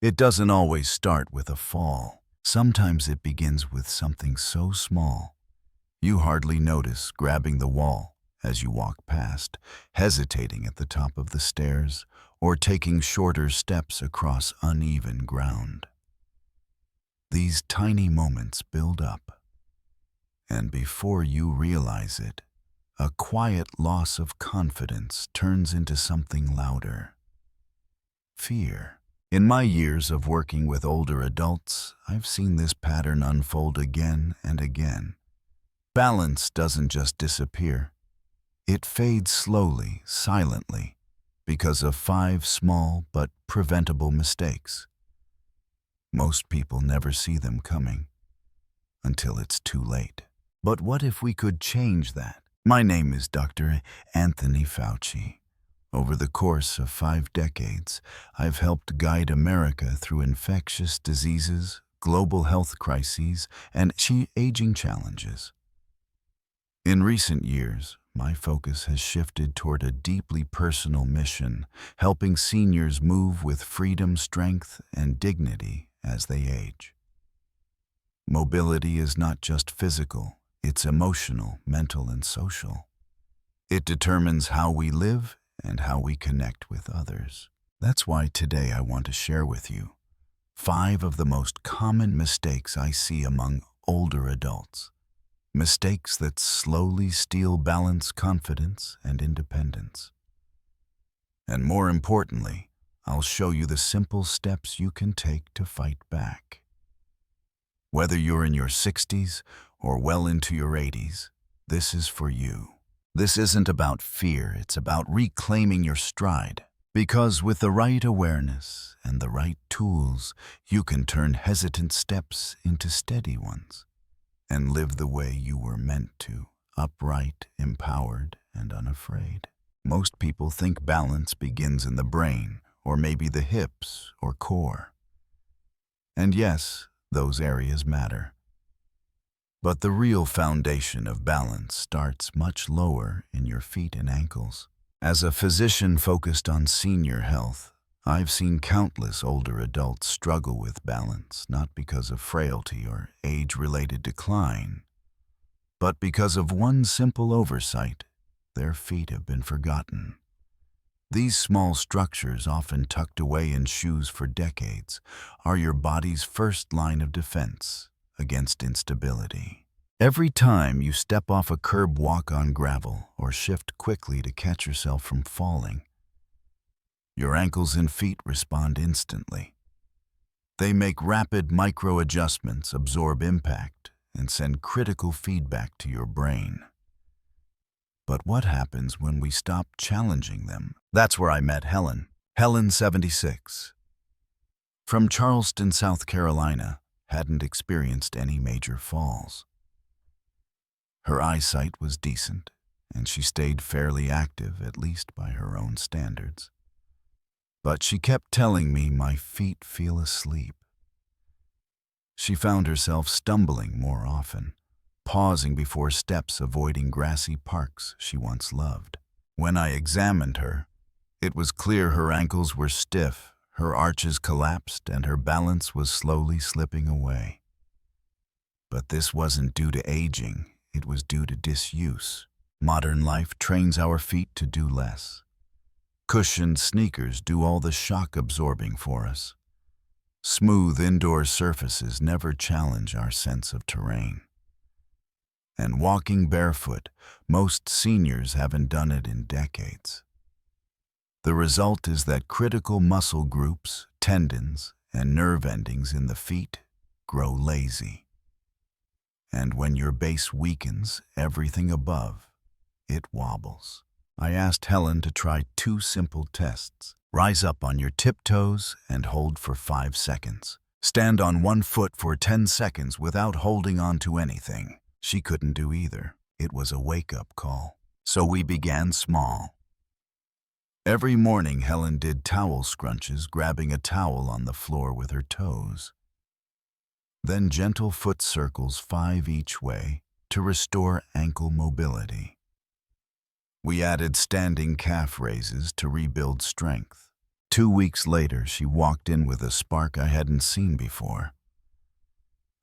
It doesn't always start with a fall. Sometimes it begins with something so small you hardly notice grabbing the wall as you walk past, hesitating at the top of the stairs, or taking shorter steps across uneven ground. These tiny moments build up, and before you realize it, a quiet loss of confidence turns into something louder: fear. In my years of working with older adults, I've seen this pattern unfold again and again. Balance doesn't just disappear. It fades slowly, silently, because of 5 small but preventable mistakes. Most people never see them coming until it's too late. But what if we could change that? My name is Dr. Anthony Fauci. Over the course of 5 decades, I've helped guide America through infectious diseases, global health crises, and aging challenges. In recent years, my focus has shifted toward a deeply personal mission, helping seniors move with freedom, strength, and dignity as they age. Mobility is not just physical, it's emotional, mental, and social. It determines how we live and how we connect with others. That's why today I want to share with you 5 of the most common mistakes I see among older adults. Mistakes that slowly steal balance, confidence, and independence. And more importantly, I'll show you the simple steps you can take to fight back. Whether you're in your 60s or well into your 80s, this is for you. This isn't about fear, it's about reclaiming your stride. Because with the right awareness and the right tools, you can turn hesitant steps into steady ones and live the way you were meant to, upright, empowered, and unafraid. Most people think balance begins in the brain, or maybe the hips or core. And yes, those areas matter. But the real foundation of balance starts much lower in your feet and ankles. As a physician focused on senior health, I've seen countless older adults struggle with balance, not because of frailty or age-related decline, but because of one simple oversight: their feet have been forgotten. These small structures, often tucked away in shoes for decades, are your body's first line of defense against instability. Every time you step off a curb, walk on gravel, or shift quickly to catch yourself from falling, your ankles and feet respond instantly. They make rapid micro-adjustments, absorb impact, and send critical feedback to your brain. But what happens when we stop challenging them? That's where I met Helen. Helen, 76. From Charleston, South Carolina, hadn't experienced any major falls. Her eyesight was decent, and she stayed fairly active, at least by her own standards. But she kept telling me my feet feel asleep. She found herself stumbling more often, pausing before steps, avoiding grassy parks she once loved. When I examined her, it was clear her ankles were stiff, her arches collapsed, and her balance was slowly slipping away. But this wasn't due to aging, it was due to disuse. Modern life trains our feet to do less. Cushioned sneakers do all the shock absorbing for us. Smooth indoor surfaces never challenge our sense of terrain. And walking barefoot, most seniors haven't done it in decades. The result is that critical muscle groups, tendons, and nerve endings in the feet grow lazy. And when your base weakens, everything above, it wobbles. I asked Helen to try 2 simple tests. Rise up on your tiptoes and hold for 5 seconds. Stand on one foot for 10 seconds without holding on to anything. She couldn't do either. It was a wake-up call. So we began small. Every morning, Helen did towel scrunches, grabbing a towel on the floor with her toes. Then gentle foot circles, 5 each way, to restore ankle mobility. We added standing calf raises to rebuild strength. 2 weeks later, she walked in with a spark I hadn't seen before.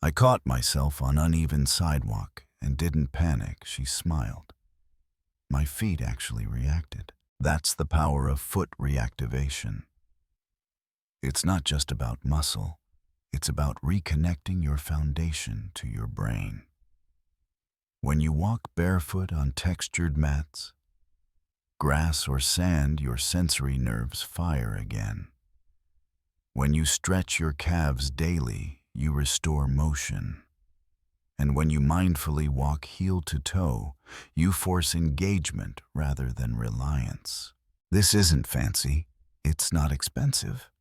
I caught myself on uneven sidewalk and didn't panic. She smiled. My feet actually reacted. That's the power of foot reactivation. It's not just about muscle. It's about reconnecting your foundation to your brain. When you walk barefoot on textured mats, grass or sand, your sensory nerves fire again. When you stretch your calves daily, you restore motion. And when you mindfully walk heel to toe, you force engagement rather than reliance. This isn't fancy. It's not expensive.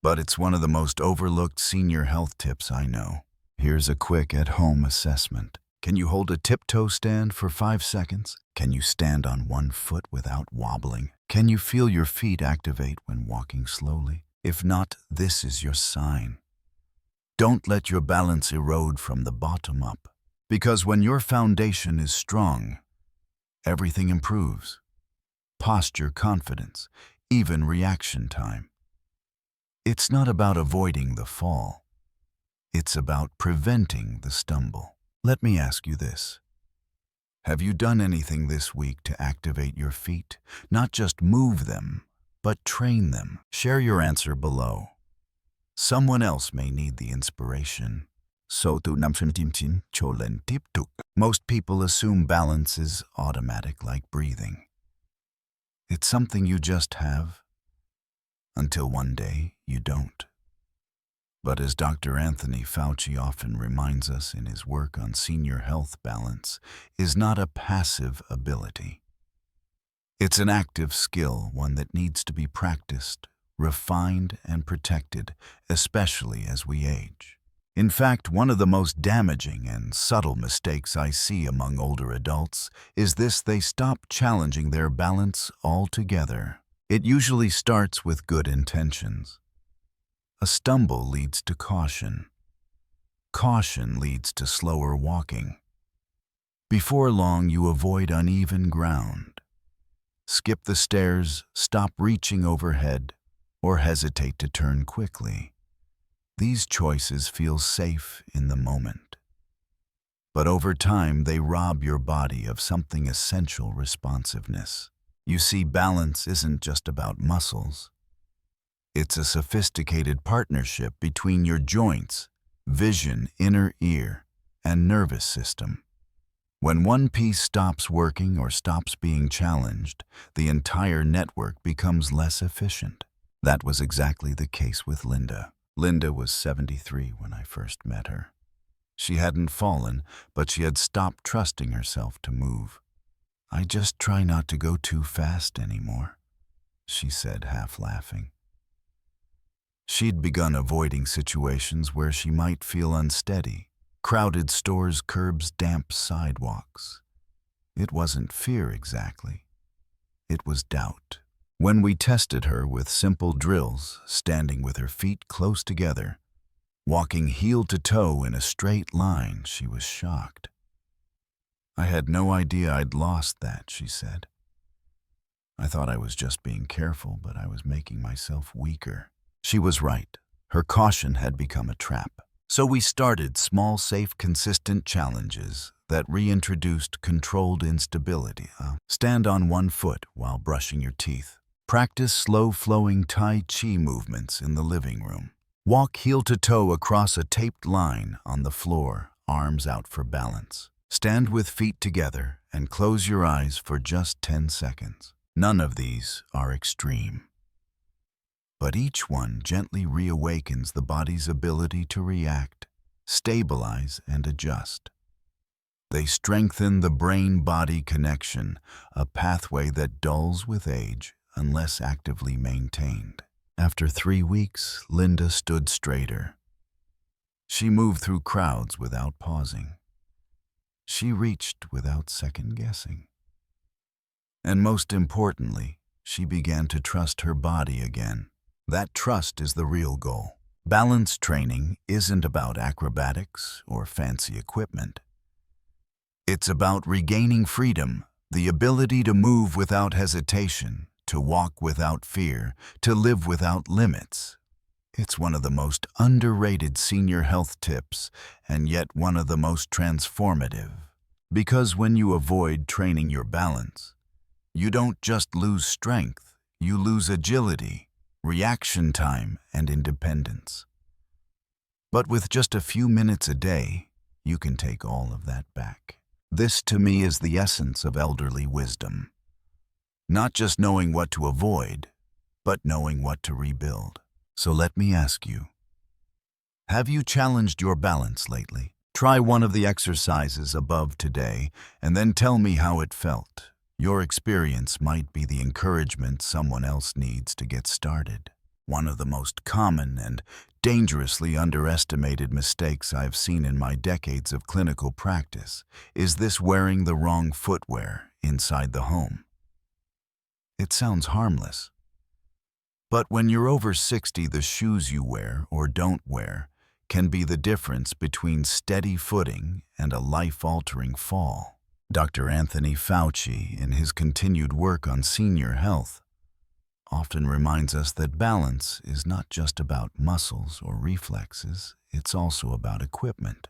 But it's one of the most overlooked senior health tips I know. Here's a quick at-home assessment. Can you hold a tiptoe stand for 5 seconds? Can you stand on one foot without wobbling? Can you feel your feet activate when walking slowly? If not, this is your sign. Don't let your balance erode from the bottom up, because when your foundation is strong, everything improves. Posture, confidence, even reaction time. It's not about avoiding the fall. It's about preventing the stumble. Let me ask you this. Have you done anything this week to activate your feet? Not just move them, but train them. Share your answer below. Someone else may need the inspiration. Most people assume balance is automatic like breathing. It's something you just have, until one day you don't. But as Dr. Anthony Fauci often reminds us in his work on senior health, balance is not a passive ability. It's an active skill, one that needs to be practiced, refined, and protected, especially as we age. In fact, one of the most damaging and subtle mistakes I see among older adults is this: they stop challenging their balance altogether. It usually starts with good intentions. A stumble leads to caution. Caution leads to slower walking. Before long, you avoid uneven ground. Skip the stairs, stop reaching overhead, or hesitate to turn quickly. These choices feel safe in the moment. But over time, they rob your body of something essential: responsiveness. You see, balance isn't just about muscles. It's a sophisticated partnership between your joints, vision, inner ear, and nervous system. When one piece stops working or stops being challenged, the entire network becomes less efficient. That was exactly the case with Linda. Linda was 73 when I first met her. She hadn't fallen, but she had stopped trusting herself to move. "I just try not to go too fast anymore," she said, half laughing. She'd begun avoiding situations where she might feel unsteady: crowded stores, curbs, damp sidewalks. It wasn't fear exactly. It was doubt. When we tested her with simple drills, standing with her feet close together, walking heel to toe in a straight line, she was shocked. "I had no idea I'd lost that," she said. "I thought I was just being careful, but I was making myself weaker." She was right. Her caution had become a trap. So we started small, safe, consistent challenges that reintroduced controlled instability. Stand on one foot while brushing your teeth. Practice slow-flowing Tai Chi movements in the living room. Walk heel to toe across a taped line on the floor, arms out for balance. Stand with feet together and close your eyes for just 10 seconds. None of these are extreme, but each one gently reawakens the body's ability to react, stabilize, and adjust. They strengthen the brain-body connection, a pathway that dulls with age unless actively maintained. After 3 weeks, Linda stood straighter. She moved through crowds without pausing. She reached without second-guessing. And most importantly, she began to trust her body again. That trust is the real goal. Balance training isn't about acrobatics or fancy equipment. It's about regaining freedom, the ability to move without hesitation, to walk without fear, to live without limits. It's one of the most underrated senior health tips, and yet one of the most transformative. Because when you avoid training your balance, you don't just lose strength, you lose agility, reaction time, and independence. But with just a few minutes a day, you can take all of that back. This, to me, is the essence of elderly wisdom. Not just knowing what to avoid, but knowing what to rebuild. So let me ask you, have you challenged your balance lately? Try one of the exercises above today, and then tell me how it felt. Your experience might be the encouragement someone else needs to get started. One of the most common and dangerously underestimated mistakes I've seen in my decades of clinical practice is this wearing the wrong footwear inside the home. It sounds harmless, but when you're over 60, the shoes you wear or don't wear can be the difference between steady footing and a life-altering fall. Dr. Anthony Fauci, in his continued work on senior health, often reminds us that balance is not just about muscles or reflexes, it's also about equipment.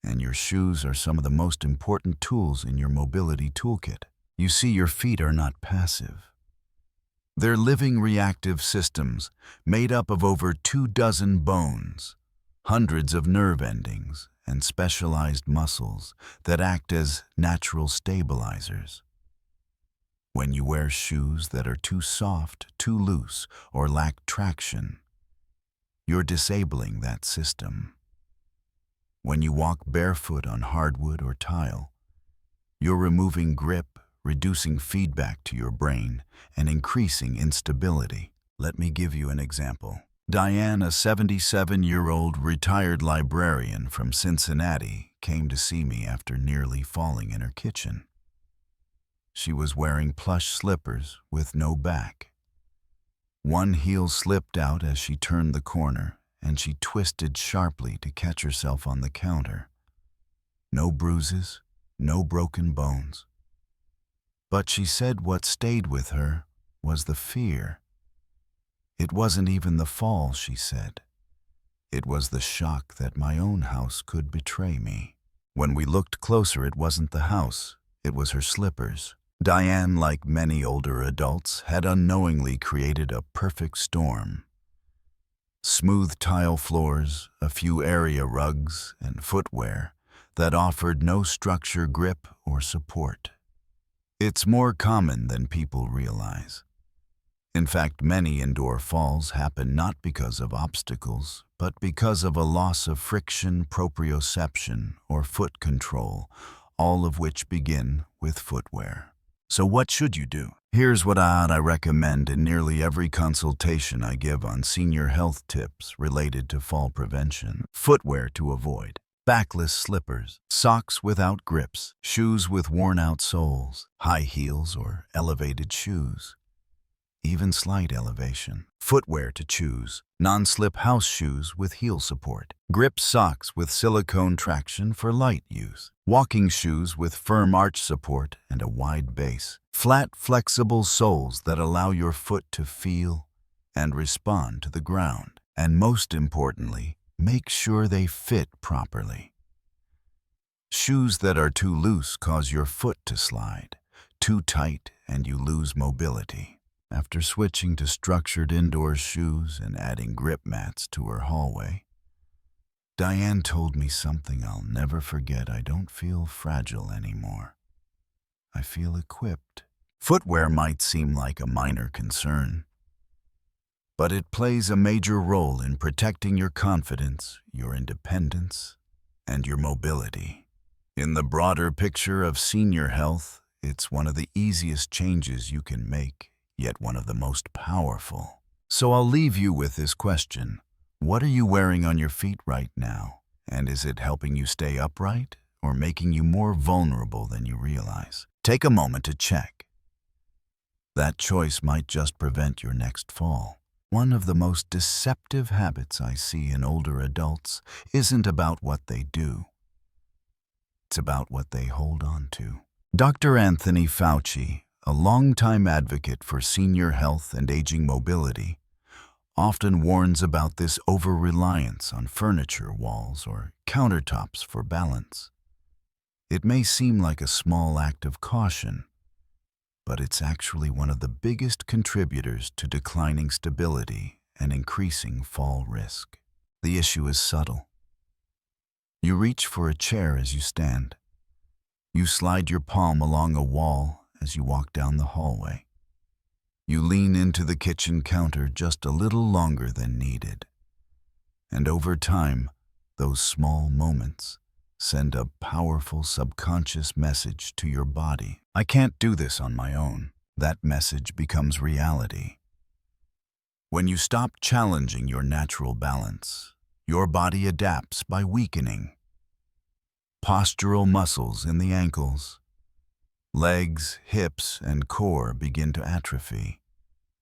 And your shoes are some of the most important tools in your mobility toolkit. You see, your feet are not passive. They're living reactive systems made up of over 24 bones, hundreds of nerve endings, and specialized muscles that act as natural stabilizers. When you wear shoes that are too soft, too loose, or lack traction, you're disabling that system. When you walk barefoot on hardwood or tile, you're removing grip, reducing feedback to your brain, and increasing instability. Let me give you an example. Diane, a 77-year-old retired librarian from Cincinnati, came to see me after nearly falling in her kitchen. She was wearing plush slippers with no back. One heel slipped out as she turned the corner, and she twisted sharply to catch herself on the counter. No bruises, no broken bones. But she said what stayed with her was the fear. It wasn't even the fall, she said. It was the shock that my own house could betray me. When we looked closer, it wasn't the house, it was her slippers. Diane, like many older adults, had unknowingly created a perfect storm. Smooth tile floors, a few area rugs, and footwear that offered no structure, grip, or support. It's more common than people realize. In fact, many indoor falls happen not because of obstacles, but because of a loss of friction, proprioception, or foot control, all of which begin with footwear. So what should you do? Here's what I recommend in nearly every consultation I give on senior health tips related to fall prevention. Footwear to avoid: backless slippers, socks without grips, shoes with worn-out soles, high heels or elevated shoes, even slight elevation. Footwear to choose: non-slip house shoes with heel support, grip socks with silicone traction for light use, walking shoes with firm arch support and a wide base, flat, flexible soles that allow your foot to feel and respond to the ground, and most importantly, make sure they fit properly. Shoes that are too loose cause your foot to slide, too tight and you lose mobility. After switching to structured indoor shoes and adding grip mats to her hallway, Diane told me something I'll never forget. I don't feel fragile anymore. I feel equipped. Footwear might seem like a minor concern, but it plays a major role in protecting your confidence, your independence, and your mobility. In the broader picture of senior health, it's one of the easiest changes you can make, yet one of the most powerful. So I'll leave you with this question. What are you wearing on your feet right now? And is it helping you stay upright or making you more vulnerable than you realize? Take a moment to check. That choice might just prevent your next fall. One of the most deceptive habits I see in older adults isn't about what they do. It's about what they hold on to. Dr. Anthony Fauci, a longtime advocate for senior health and aging mobility, often warns about this over-reliance on furniture, walls, or countertops for balance. It may seem like a small act of caution, but it's actually one of the biggest contributors to declining stability and increasing fall risk. The issue is subtle. You reach for a chair as you stand. You slide your palm along a wall as you walk down the hallway. You lean into the kitchen counter just a little longer than needed. And over time, those small moments send a powerful subconscious message to your body. I can't do this on my own. That message becomes reality. When you stop challenging your natural balance, your body adapts by weakening. Postural muscles in the ankles, legs, hips, and core begin to atrophy.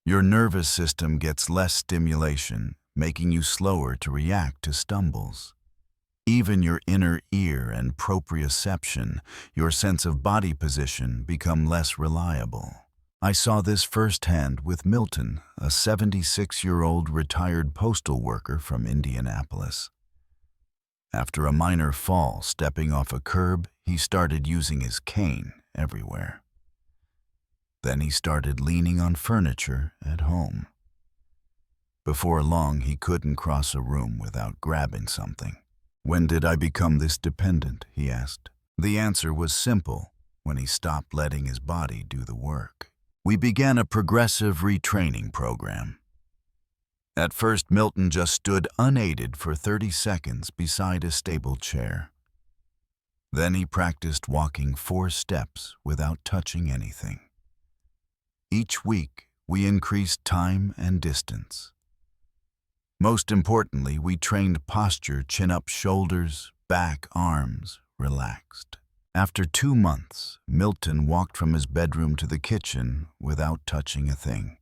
Your nervous system gets less stimulation, making you slower to react to stumbles. Even your inner ear and proprioception, your sense of body position, become less reliable. I saw this firsthand with Milton, a 76-year-old retired postal worker from Indianapolis. After a minor fall stepping off a curb, he started using his cane everywhere. Then he started leaning on furniture at home. Before long, he couldn't cross a room without grabbing something. "When did I become this dependent?" he asked. The answer was simple: when he stopped letting his body do the work. We began a progressive retraining program. At first, Milton just stood unaided for 30 seconds beside a stable chair. Then he practiced walking 4 steps without touching anything. Each week, we increased time and distance. Most importantly, we trained posture, chin up, shoulders, back, arms, relaxed. After 2 months, Milton walked from his bedroom to the kitchen without touching a thing.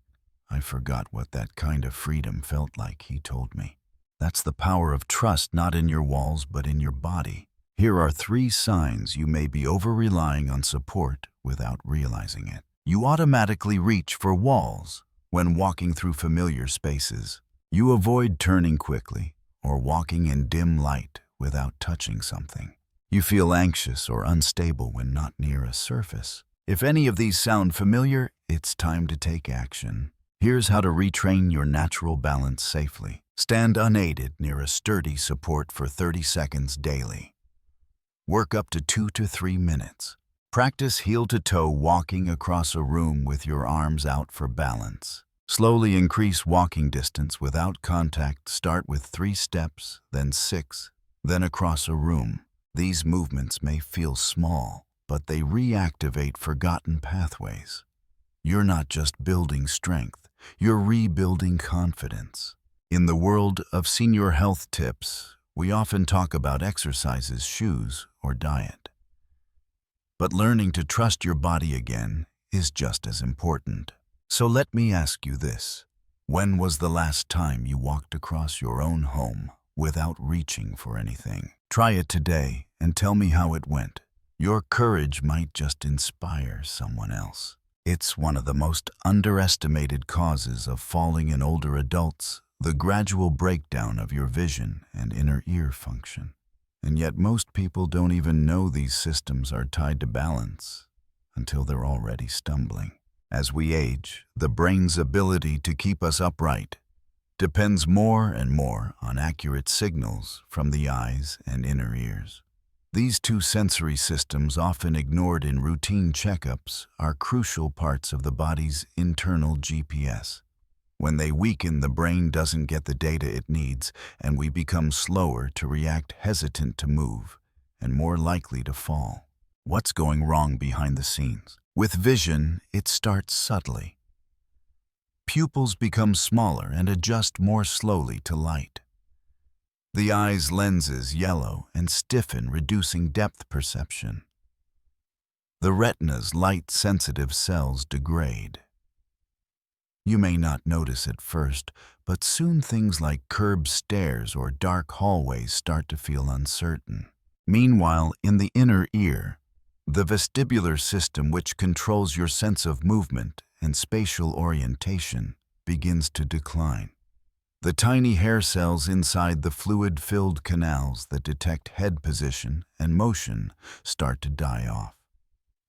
"I forgot what that kind of freedom felt like," he told me. That's the power of trust, not in your walls, but in your body. Here are 3 signs you may be over-relying on support without realizing it. You automatically reach for walls when walking through familiar spaces. You avoid turning quickly or walking in dim light without touching something. You feel anxious or unstable when not near a surface. If any of these sound familiar, it's time to take action. Here's how to retrain your natural balance safely. Stand unaided near a sturdy support for 30 seconds daily. Work up to 2 to 3 minutes. Practice heel-to-toe walking across a room with your arms out for balance. Slowly increase walking distance without contact. Start with 3 steps, then 6, then across a room. These movements may feel small, but they reactivate forgotten pathways. You're not just building strength, you're rebuilding confidence. In the world of senior health tips, we often talk about exercises, shoes, or diet. But learning to trust your body again is just as important. So let me ask you this: when was the last time you walked across your own home without reaching for anything? Try it today and tell me how it went. Your courage might just inspire someone else. It's one of the most underestimated causes of falling in older adults, the gradual breakdown of your vision and inner ear function. And yet most people don't even know these systems are tied to balance until they're already stumbling. As we age, the brain's ability to keep us upright depends more and more on accurate signals from the eyes and inner ears. These 2 sensory systems, often ignored in routine checkups, are crucial parts of the body's internal GPS. When they weaken, the brain doesn't get the data it needs, and we become slower to react, hesitant to move, and more likely to fall. What's going wrong behind the scenes? With vision, it starts subtly. Pupils become smaller and adjust more slowly to light. The eye's lenses yellow and stiffen, reducing depth perception. The retina's light-sensitive cells degrade. You may not notice at first, but soon things like curb stairs or dark hallways start to feel uncertain. Meanwhile, in the inner ear, The vestibular system, which controls your sense of movement and spatial orientation, begins to decline. The tiny hair cells inside the fluid-filled canals that detect head position and motion start to die off.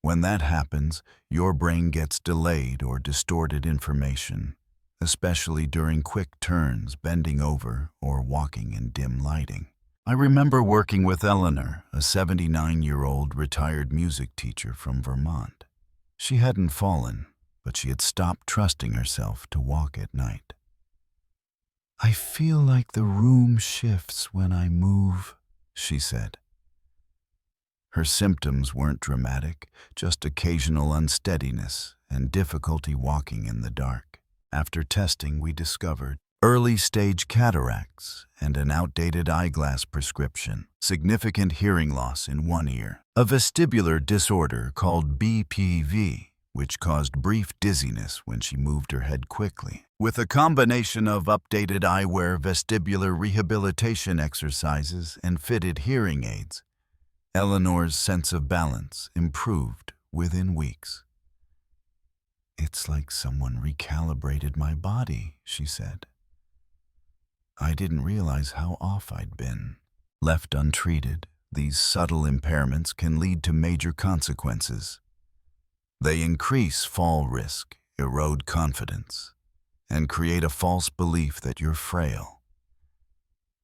When that happens, your brain gets delayed or distorted information, especially during quick turns, bending over, or walking in dim lighting. I remember working with Eleanor, a 79-year-old retired music teacher from Vermont. She hadn't fallen, but she had stopped trusting herself to walk at night. "I feel like the room shifts when I move," she said. Her symptoms weren't dramatic, just occasional unsteadiness and difficulty walking in the dark. After testing, we discovered early-stage cataracts and an outdated eyeglass prescription, significant hearing loss in one ear, a vestibular disorder called BPV, which caused brief dizziness when she moved her head quickly. With a combination of updated eyewear, vestibular rehabilitation exercises, and fitted hearing aids, Eleanor's sense of balance improved within weeks. "It's like someone recalibrated my body," she said. I didn't realize how off I'd been. Left untreated, these subtle impairments can lead to major consequences. They increase fall risk, erode confidence, and create a false belief that you're frail,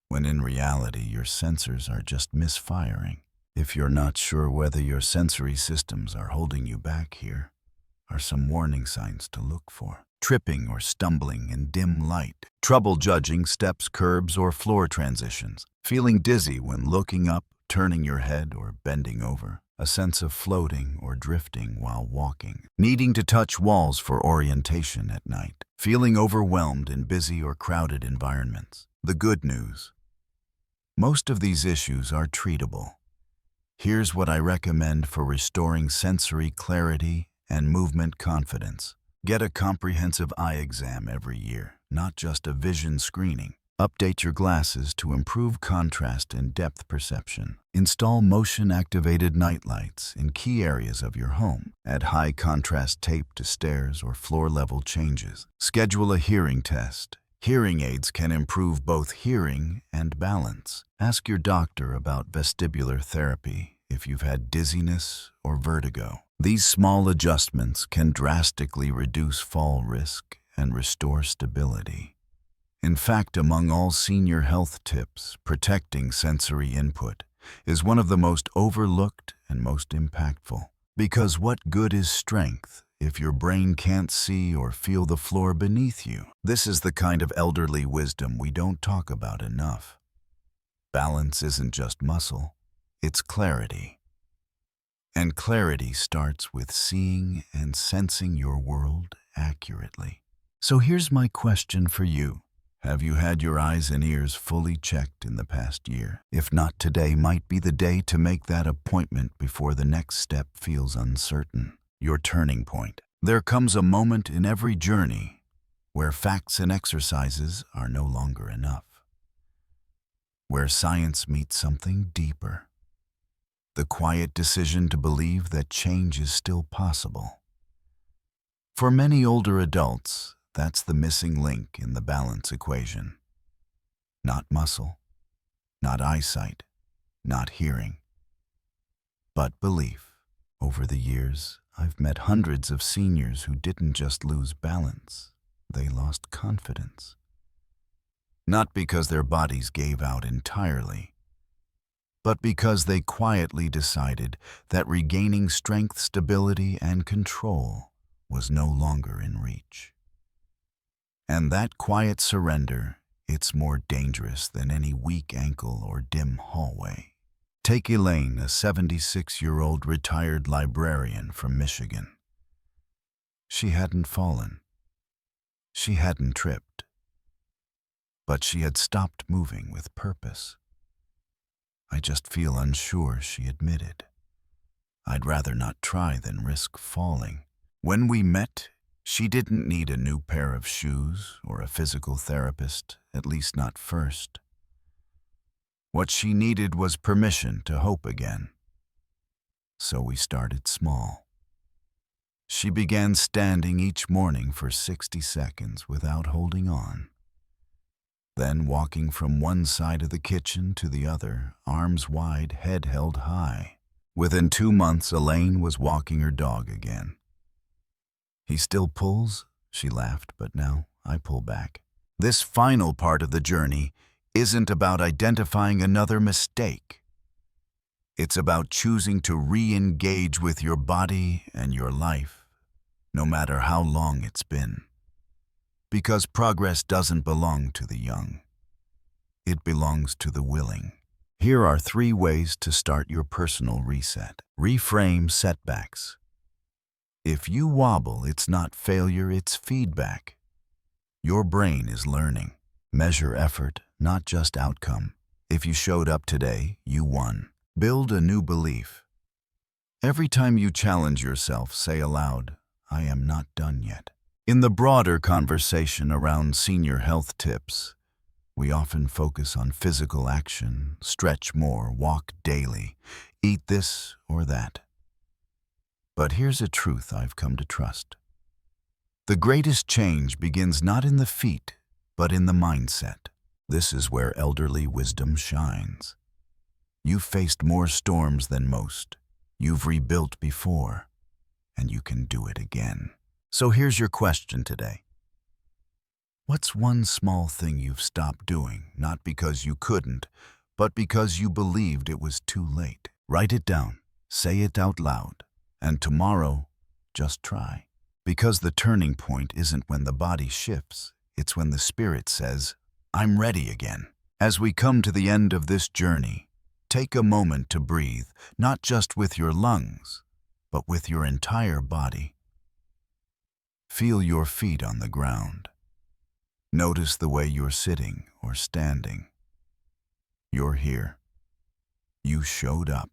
when in reality your sensors are just misfiring. If you're not sure whether your sensory systems are holding you back, here are some warning signs to look for. Tripping or stumbling in dim light. Trouble judging steps, curbs, or floor transitions. Feeling dizzy when looking up, turning your head, or bending over. A sense of floating or drifting while walking. Needing to touch walls for orientation at night. Feeling overwhelmed in busy or crowded environments. The good news: most of these issues are treatable. Here's what I recommend for restoring sensory clarity and movement confidence. Get a comprehensive eye exam every year, not just a vision screening. Update your glasses to improve contrast and depth perception. Install motion-activated nightlights in key areas of your home. Add high-contrast tape to stairs or floor-level changes. Schedule a hearing test. Hearing aids can improve both hearing and balance. Ask your doctor about vestibular therapy if you've had dizziness or vertigo. These small adjustments can drastically reduce fall risk and restore stability. In fact, among all senior health tips, protecting sensory input is one of the most overlooked and most impactful. Because what good is strength if your brain can't see or feel the floor beneath you? This is the kind of elderly wisdom we don't talk about enough. Balance isn't just muscle, it's clarity. And clarity starts with seeing and sensing your world accurately. So here's my question for you. Have you had your eyes and ears fully checked in the past year? If not, today might be the day to make that appointment before the next step feels uncertain. Your turning point. There comes a moment in every journey where facts and exercises are no longer enough, where science meets something deeper. The quiet decision to believe that change is still possible. For many older adults, that's the missing link in the balance equation. Not muscle, not eyesight, not hearing, but belief. Over the years, I've met hundreds of seniors who didn't just lose balance, they lost confidence. Not because their bodies gave out entirely, but because they quietly decided that regaining strength, stability, and control was no longer in reach. And that quiet surrender, it's more dangerous than any weak ankle or dim hallway. Take Elaine, a 76-year-old retired librarian from Michigan. She hadn't fallen. She hadn't tripped. But she had stopped moving with purpose. "I just feel unsure," she admitted. "I'd rather not try than risk falling." When we met, she didn't need a new pair of shoes or a physical therapist, at least not first. What she needed was permission to hope again. So we started small. She began standing each morning for 60 seconds without holding on. Then walking from one side of the kitchen to the other, arms wide, head held high. Within 2 months, Elaine was walking her dog again. "He still pulls?" She laughed, but now I pull back. This final part of the journey isn't about identifying another mistake. It's about choosing to re-engage with your body and your life, no matter how long it's been. Because progress doesn't belong to the young. It belongs to the willing. Here are 3 ways to start your personal reset. Reframe setbacks. If you wobble, it's not failure, it's feedback. Your brain is learning. Measure effort, not just outcome. If you showed up today, you won. Build a new belief. Every time you challenge yourself, say aloud, "I am not done yet." In the broader conversation around senior health tips, we often focus on physical action, stretch more, walk daily, eat this or that. But here's a truth I've come to trust. The greatest change begins not in the feet, but in the mindset. This is where elderly wisdom shines. You've faced more storms than most. You've rebuilt before, and you can do it again. So here's your question today. What's one small thing you've stopped doing, not because you couldn't, but because you believed it was too late? Write it down, say it out loud, and tomorrow, just try. Because the turning point isn't when the body shifts, it's when the spirit says, "I'm ready again." As we come to the end of this journey, take a moment to breathe, not just with your lungs, but with your entire body. Feel your feet on the ground. Notice the way you're sitting or standing. You're here. You showed up.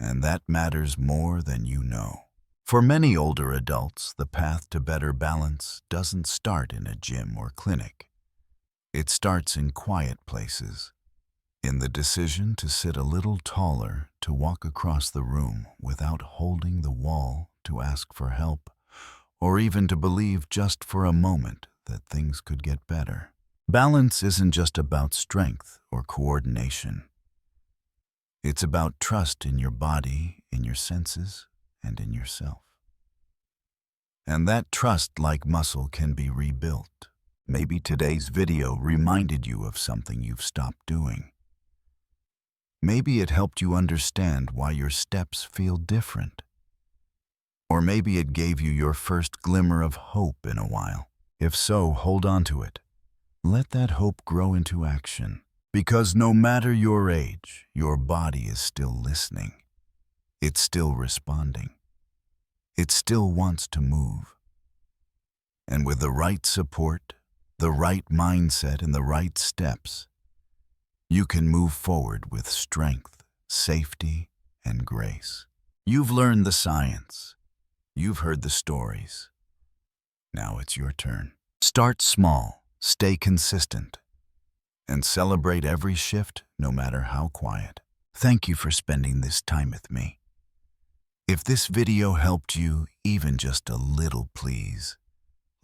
And that matters more than you know. For many older adults, the path to better balance doesn't start in a gym or clinic. It starts in quiet places, in the decision to sit a little taller, to walk across the room without holding the wall, to ask for help, or even to believe just for a moment that things could get better. Balance isn't just about strength or coordination. It's about trust in your body, in your senses, and in yourself. And that trust, like muscle, can be rebuilt. Maybe today's video reminded you of something you've stopped doing. Maybe it helped you understand why your steps feel different. Or maybe it gave you your first glimmer of hope in a while. If so, hold on to it. Let that hope grow into action. Because no matter your age, your body is still listening. It's still responding. It still wants to move. And with the right support, the right mindset, and the right steps, you can move forward with strength, safety, and grace. You've learned the science. You've heard the stories. Now it's your turn. Start small, stay consistent, and celebrate every shift, no matter how quiet. Thank you for spending this time with me. If this video helped you, even just a little, please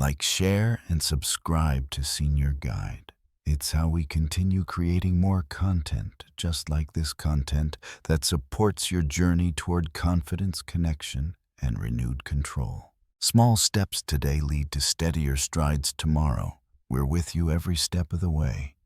like, share, and subscribe to Senior Guide. It's how we continue creating more content, just like this content, that supports your journey toward confidence, connection, and renewed control. Small steps today lead to steadier strides tomorrow. We're with you every step of the way.